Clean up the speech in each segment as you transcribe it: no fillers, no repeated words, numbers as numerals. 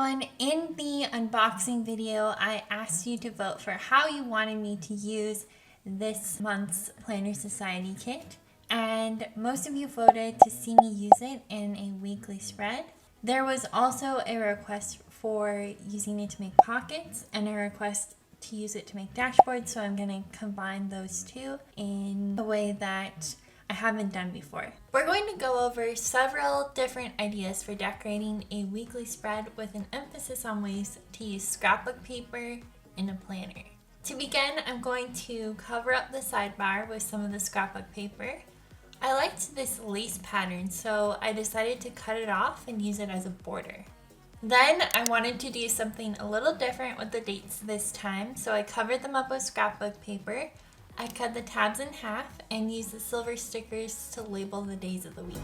everyone. In the unboxing video, I asked you to vote for how you wanted me to use this month's Planner Society kit, and most of you voted to see me use it in a weekly spread. There was also a request for using it to make pockets and a request to use it to make dashboards, so I'm going to combine those two in a way that I haven't done before. We're going to go over several different ideas for decorating a weekly spread with an emphasis on ways to use scrapbook paper in a planner. To begin, I'm going to cover up the sidebar with some of the scrapbook paper. I liked this lace pattern, so I decided to cut it off and use it as a border. Then I wanted to do something a little different with the dates this time, so I covered them up with scrapbook paper. I cut the tabs in half and used the silver stickers to label the days of the week.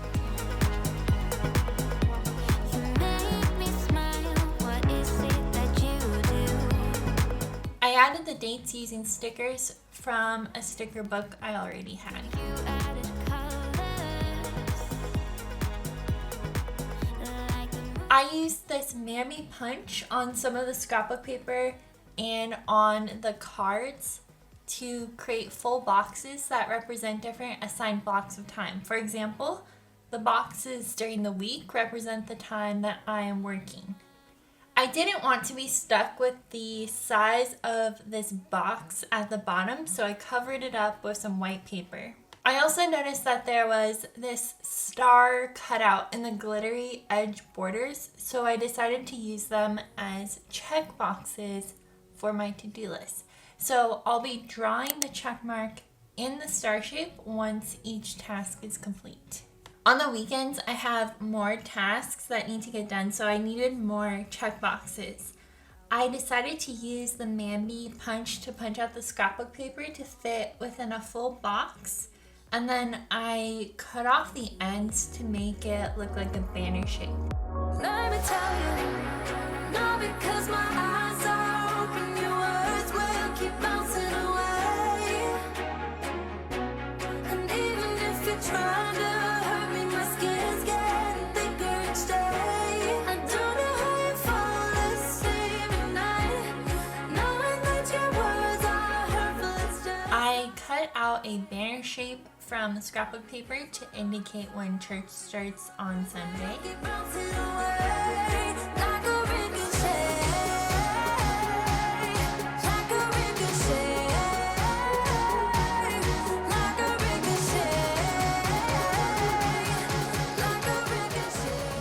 I added the dates using stickers from a sticker book I already had. I used this Mammy punch on some of the scrapbook paper and on the cards to create full boxes that represent different assigned blocks of time. For example, the boxes during the week represent the time that I am working. I didn't want to be stuck with the size of this box at the bottom, so I covered it up with some white paper. I also noticed that there was this star cutout in the glittery edge borders, so I decided to use them as check boxes for my to-do list. So I'll be drawing the check mark in the star shape once each task is complete. On the weekends, I have more tasks that need to get done, so I needed more check boxes. I decided to use the Mamby punch to punch out the scrapbook paper to fit within a full box, and then I cut off the ends to make it look like a banner shape. Let me tell you, not because my eyes are open, your words will keep bouncing away. And even if you're trying to hurt me, my skin's getting thicker each day. I don't know how you fall asleep at night, knowing that your words are hurtful instead. I cut out a banner shape from scrapbook paper to indicate when church starts on Sunday.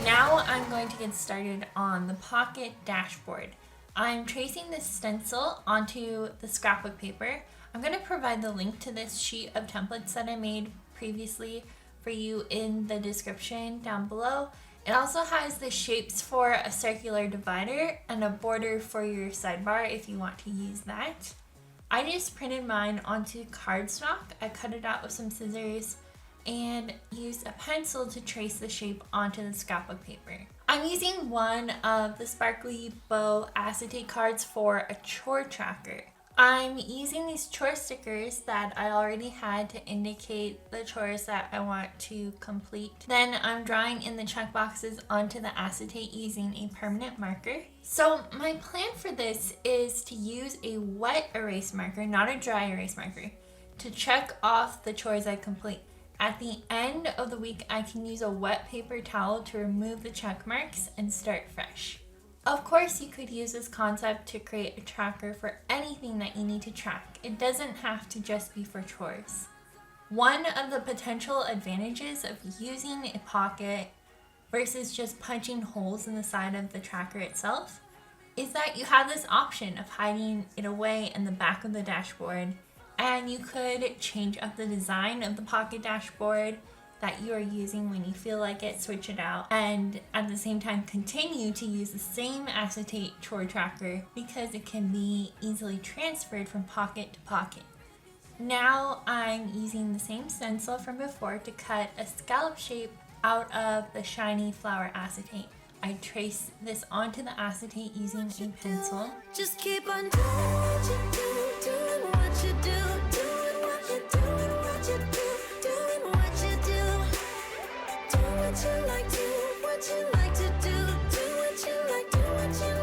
Now I'm going to get started on the pocket dashboard. I'm tracing this stencil onto the scrapbook paper. I'm going to provide the link to this sheet of templates that I made previously for you in the description down below. It also has the shapes for a circular divider and a border for your sidebar if you want to use that. I just printed mine onto cardstock. I cut it out with some scissors and used a pencil to trace the shape onto the scrapbook paper. I'm using one of the sparkly bow acetate cards for a chore tracker. I'm using these chore stickers that I already had to indicate the chores that I want to complete. Then I'm drawing in the check boxes onto the acetate using a permanent marker. So my plan for this is to use a wet erase marker, not a dry erase marker, to check off the chores I complete. At the end of the week, I can use a wet paper towel to remove the check marks and start fresh. Of course, you could use this concept to create a tracker for anything that you need to track. It doesn't have to just be for chores. One of the potential advantages of using a pocket versus just punching holes in the side of the tracker itself is that you have this option of hiding it away in the back of the dashboard, and you could change up the design of the pocket dashboard that you are using when you feel like it, switch it out, and at the same time continue to use the same acetate chore tracker because it can be easily transferred from pocket to pocket. Now I'm using the same stencil from before to cut a scallop shape out of the shiny flower acetate. I trace this onto the acetate using a pencil. Just keep on doing what you do, doing what you do, doing what you do, doing what you do, doing what you do, do what you like, do what you like to do, do what you like, do what you like.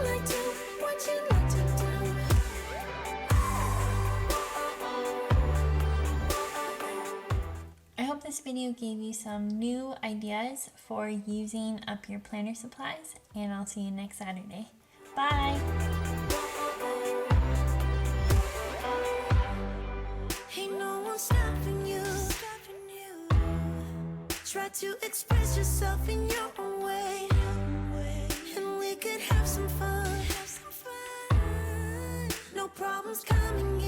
you gave you some new ideas for using up your planner supplies, and I'll see you next Saturday. Bye! Ain't no one stopping you. Try to express yourself in your own way, and we could have some fun. No problems coming